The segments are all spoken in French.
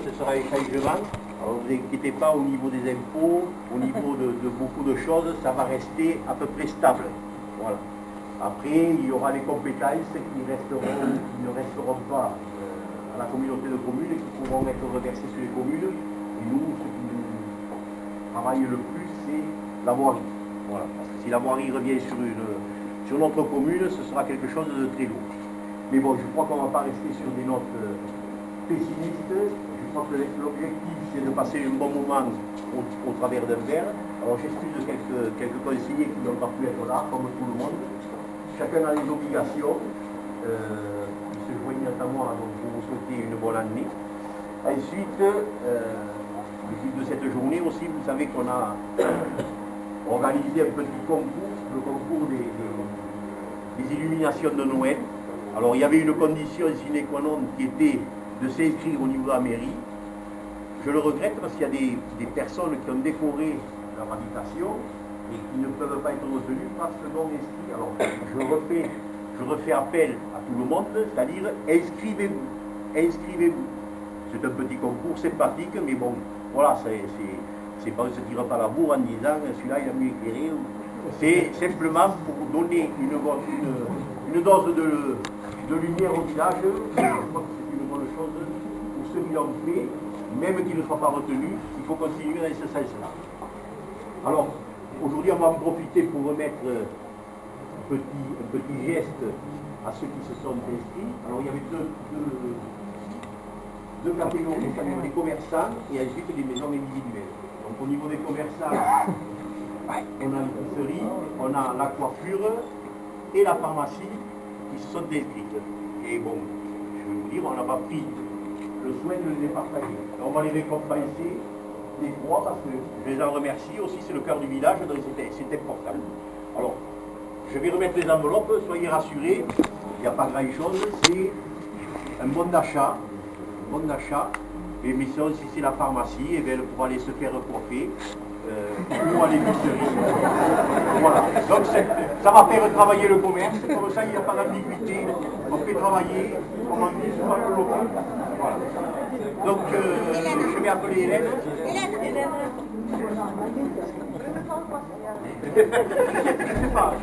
ce sera un changement. Alors ne vous inquiétez pas au niveau des impôts, au niveau de beaucoup de choses, ça va rester à peu près stable. Voilà. Après, il y aura les compétences qui ne resteront pas à la communauté de communes, qui pourront être reversées sur les communes. Et nous, ce qui nous travaille le plus, c'est la voirie. Voilà. Parce que si la voirie revient sur notre commune, ce sera quelque chose de très lourd. Mais bon, je crois qu'on ne va pas rester sur des notes pessimistes. Je crois que l'objectif, c'est de passer un bon moment au travers d'un verre. Alors j'excuse quelques conseillers qui n'ont pas pu être là, comme tout le monde. Chacun a des obligations. Ils se joignent à moi, donc pour vous souhaiter une bonne année. Ensuite, au fil de cette journée aussi, vous savez qu'on a organisé un petit concours, le concours des illuminations de Noël. Alors il y avait une condition sine qua non qui était de s'inscrire au niveau de la mairie. Je le regrette parce qu'il y a des personnes qui ont décoré leur habitation et qui ne peuvent pas être retenues parce que non inscrits. Alors je refais appel à tout le monde, c'est-à-dire inscrivez-vous, inscrivez-vous. C'est un petit concours sympathique, mais bon, voilà, c'est pas se tirer par la bourre en disant celui-là il a mieux éclairé. C'est simplement pour donner une dose de lumière au village. Je crois que c'est une bonne chose pour ceux qui l'ont fait, même qu'ils ne soient pas retenus, il faut continuer dans ce sens-là. Alors, aujourd'hui, on va en profiter pour remettre un petit geste à ceux qui se sont inscrits. Alors, il y avait deux catégories, les commerçants et ensuite les maisons individuelles. Donc, au niveau des commerçants, on a l'épicerie, on a la coiffure et la pharmacie qui se sont inscrites. Et bon, je vais vous dire, on n'a pas pris le soin de les partager. On va les récompenser des trois parce que je les en remercie aussi, c'est le cœur du village, donc c'est important. Alors, je vais remettre les enveloppes, soyez rassurés, il n'y a pas grand-chose, c'est un bon d'achat, et mais ça aussi c'est la pharmacie, et bien, pour aller se faire coiffer, ou à l'épicerie. Voilà. Donc ça va faire travailler le commerce, comme ça il n'y a pas d'ambiguïté, on fait travailler, on en dit sur le local. Voilà. Donc je vais appeler Hélène. Je ne sais pas,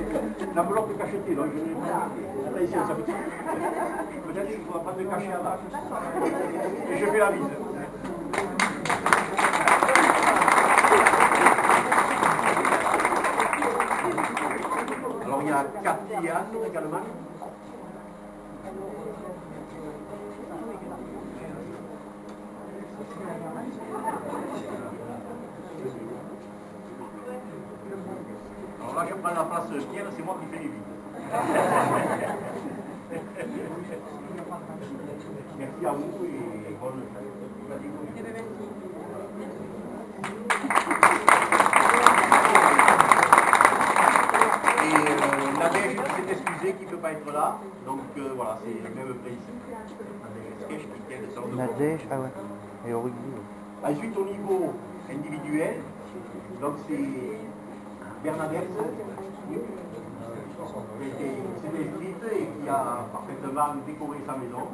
l'enveloppe est cachetée, donc je vais pas. Attention, ça peut-être. Peut-être qu'il ne faudra pas me cacher à l'âge. Et je fais la bise. Alors il y a Cathy et Anne également. Alors là je prends la place de Pierre, c'est moi qui fais les vides. Merci à vous et bonne Nadège qui s'est excusée, qui ne peut pas être là, donc voilà, c'est le même principe. Nadège, ah ouais, et au rugby. Ensuite au niveau individuel, donc c'est Bernadette qui s'est inscrite et qui a parfaitement décoré sa maison.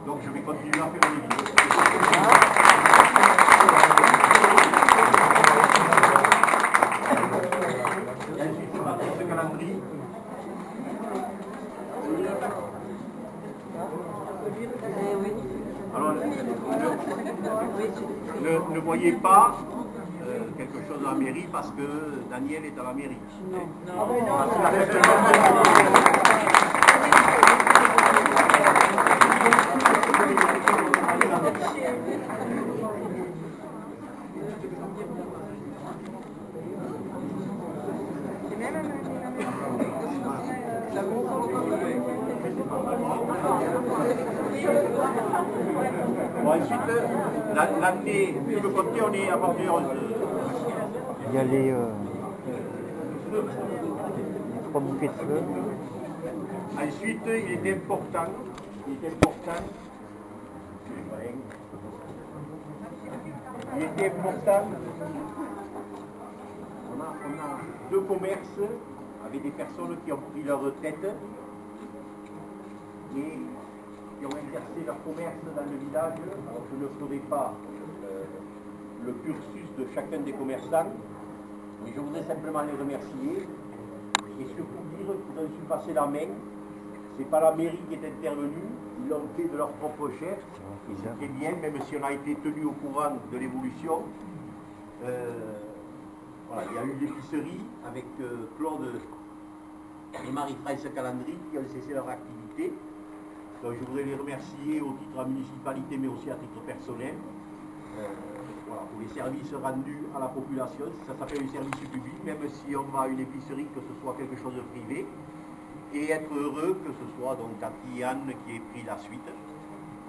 Donc je vais continuer à faire les vidéos. Ensuite, on va faire ce calendrier. Alors, ne voyez pas quelque chose à la mairie parce que Daniel est à la mairie. Non. Bon, ensuite, l'année, je veux compter, on est à partir de... Il y a les 3 bouquets de fleurs. Ensuite, il est important, on a 2 commerces avec des personnes qui ont pris leur retraite et qui ont exercé leur commerce dans le village. Alors je ne ferai pas le cursus de chacun des commerçants, mais je voudrais simplement les remercier et surtout dire qu'ils ont su passer la main. C'est pas la mairie qui est intervenue, ils l'ont fait de leur propre chef, et c'est très bien, même si on a été tenu au courant de l'évolution. Voilà, il y a eu l'épicerie avec Claude et Marie-France Calandry qui ont cessé leur activité. Donc je voudrais les remercier au titre de la municipalité, mais aussi à titre personnel. Voilà, pour les services rendus à la population, ça s'appelle le service public, même si on va à une épicerie, que ce soit quelque chose de privé, et être heureux que ce soit donc Cathy et Anne qui ait pris la suite.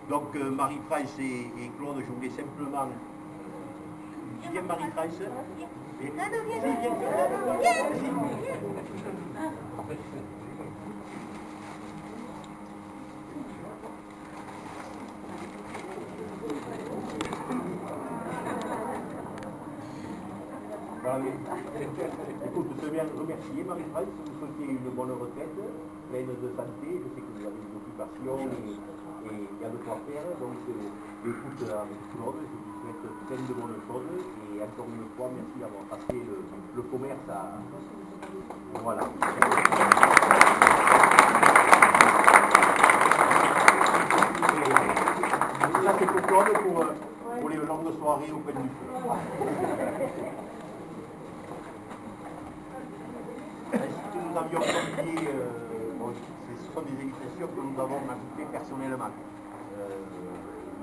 Donc Marie-France et Claude, je voulais simplement... Tu viens Marie-France? Voilà, écoute, je te remercier Marie-France, vous souhaitez une bonne retraite, pleine de santé, je sais que vous avez des occupations et il y a de quoi faire, donc écoute avec Claude, je vous souhaite plein de bonnes choses et encore une fois merci d'avoir passé le commerce à... Voilà. Et ça c'est pour Claude pour les longues soirées au coin du feu. Nous avions confié, ce sont des illustrations que nous avons ajoutées personnellement.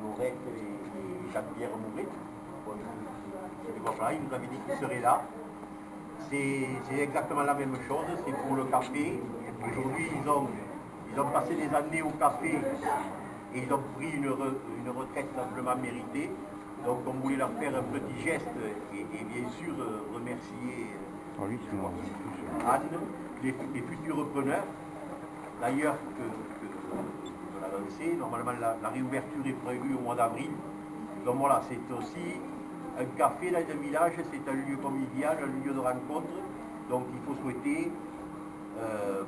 Laurette et Jean-Pierre Mouret, ils nous avaient dit qu'ils seraient là. C'est exactement la même chose, c'est pour le café. Aujourd'hui, ils ont passé des années au café et ils ont pris une retraite amplement méritée. Donc on voulait leur faire un petit geste et bien sûr remercier Anne, les futurs repreneurs. D'ailleurs, que l'annoncer, normalement la réouverture est prévue au mois d'avril. Donc voilà, c'est aussi un café dans un village, c'est un lieu convivial, un lieu de rencontre. Donc il faut souhaiter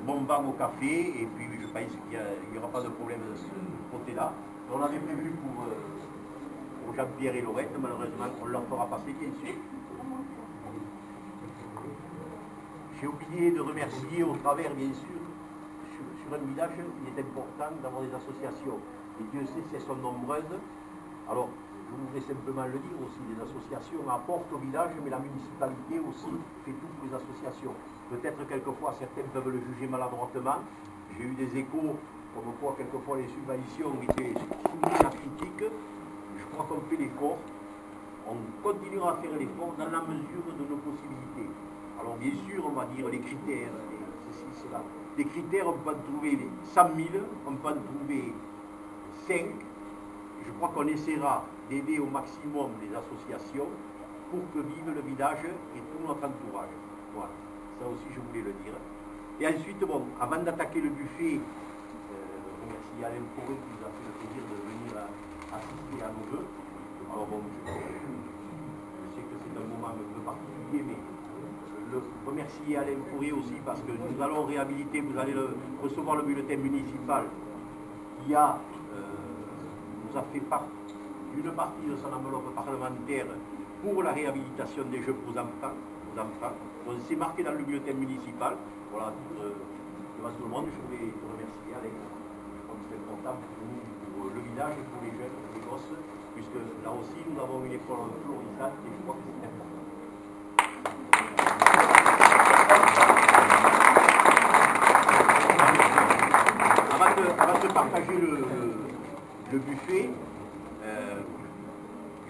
bon vent au café et puis je pense qu'il n'y aura pas de problème de ce côté-là. On avait prévu pour Jean-Pierre et Laurette, malheureusement on leur fera passer bien sûr. J'ai oublié de remercier au travers, bien sûr, sur un village, il est important d'avoir des associations. Et Dieu sait si elles sont nombreuses. Alors, je voudrais simplement le dire aussi, les associations apportent au village, mais la municipalité aussi fait tout pour les associations. Peut-être quelquefois, certains peuvent le juger maladroitement. J'ai eu des échos, comme quoi quelquefois les subventions étaient soumises à critique. Je crois qu'on fait l'effort. On continuera à faire l'effort dans la mesure de nos possibilités. Alors bien sûr, on va dire les critères, ceci, cela. Les critères, on peut en trouver 100 000, on peut en trouver 5. Je crois qu'on essaiera d'aider au maximum les associations pour que vive le village et tout notre entourage. Voilà, ça aussi je voulais le dire. Et ensuite, bon, avant d'attaquer le buffet, remercie Alain Forêt qui nous a fait le plaisir de venir assister à nos vœux. Alors bon, je sais que c'est un moment un peu particulier, mais remercier Alain Forêt aussi parce que nous allons réhabiliter, vous allez recevoir le bulletin municipal qui nous a fait une partie de son enveloppe parlementaire pour la réhabilitation des jeux pour enfants. Donc c'est marqué dans le bulletin municipal. Voilà, devant tout le monde, je voulais te remercier Alain. Je crois que c'est important pour nous, pour le village et pour les jeunes, pour les gosses, puisque là aussi nous avons une école florissante et je crois que c'est important. Avant de partager le buffet,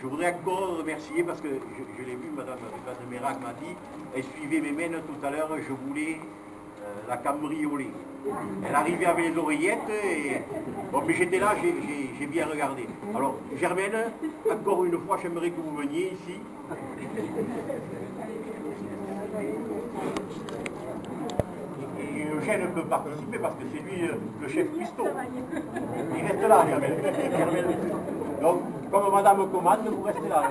je voudrais encore remercier, parce que je l'ai vu, Madame Mérac m'a dit, elle suivait mes mains tout à l'heure, je voulais la cambrioler. Elle arrivait avec les oreillettes, et bon, mais j'étais là, j'ai bien regardé. Alors, Germaine, encore une fois, j'aimerais que vous veniez ici. Et Eugène peut participer parce que c'est lui le chef cuistot. Il reste là, Germaine. Donc, comme madame commande, vous restez là.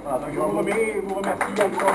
Voilà, donc je vous remercie encore.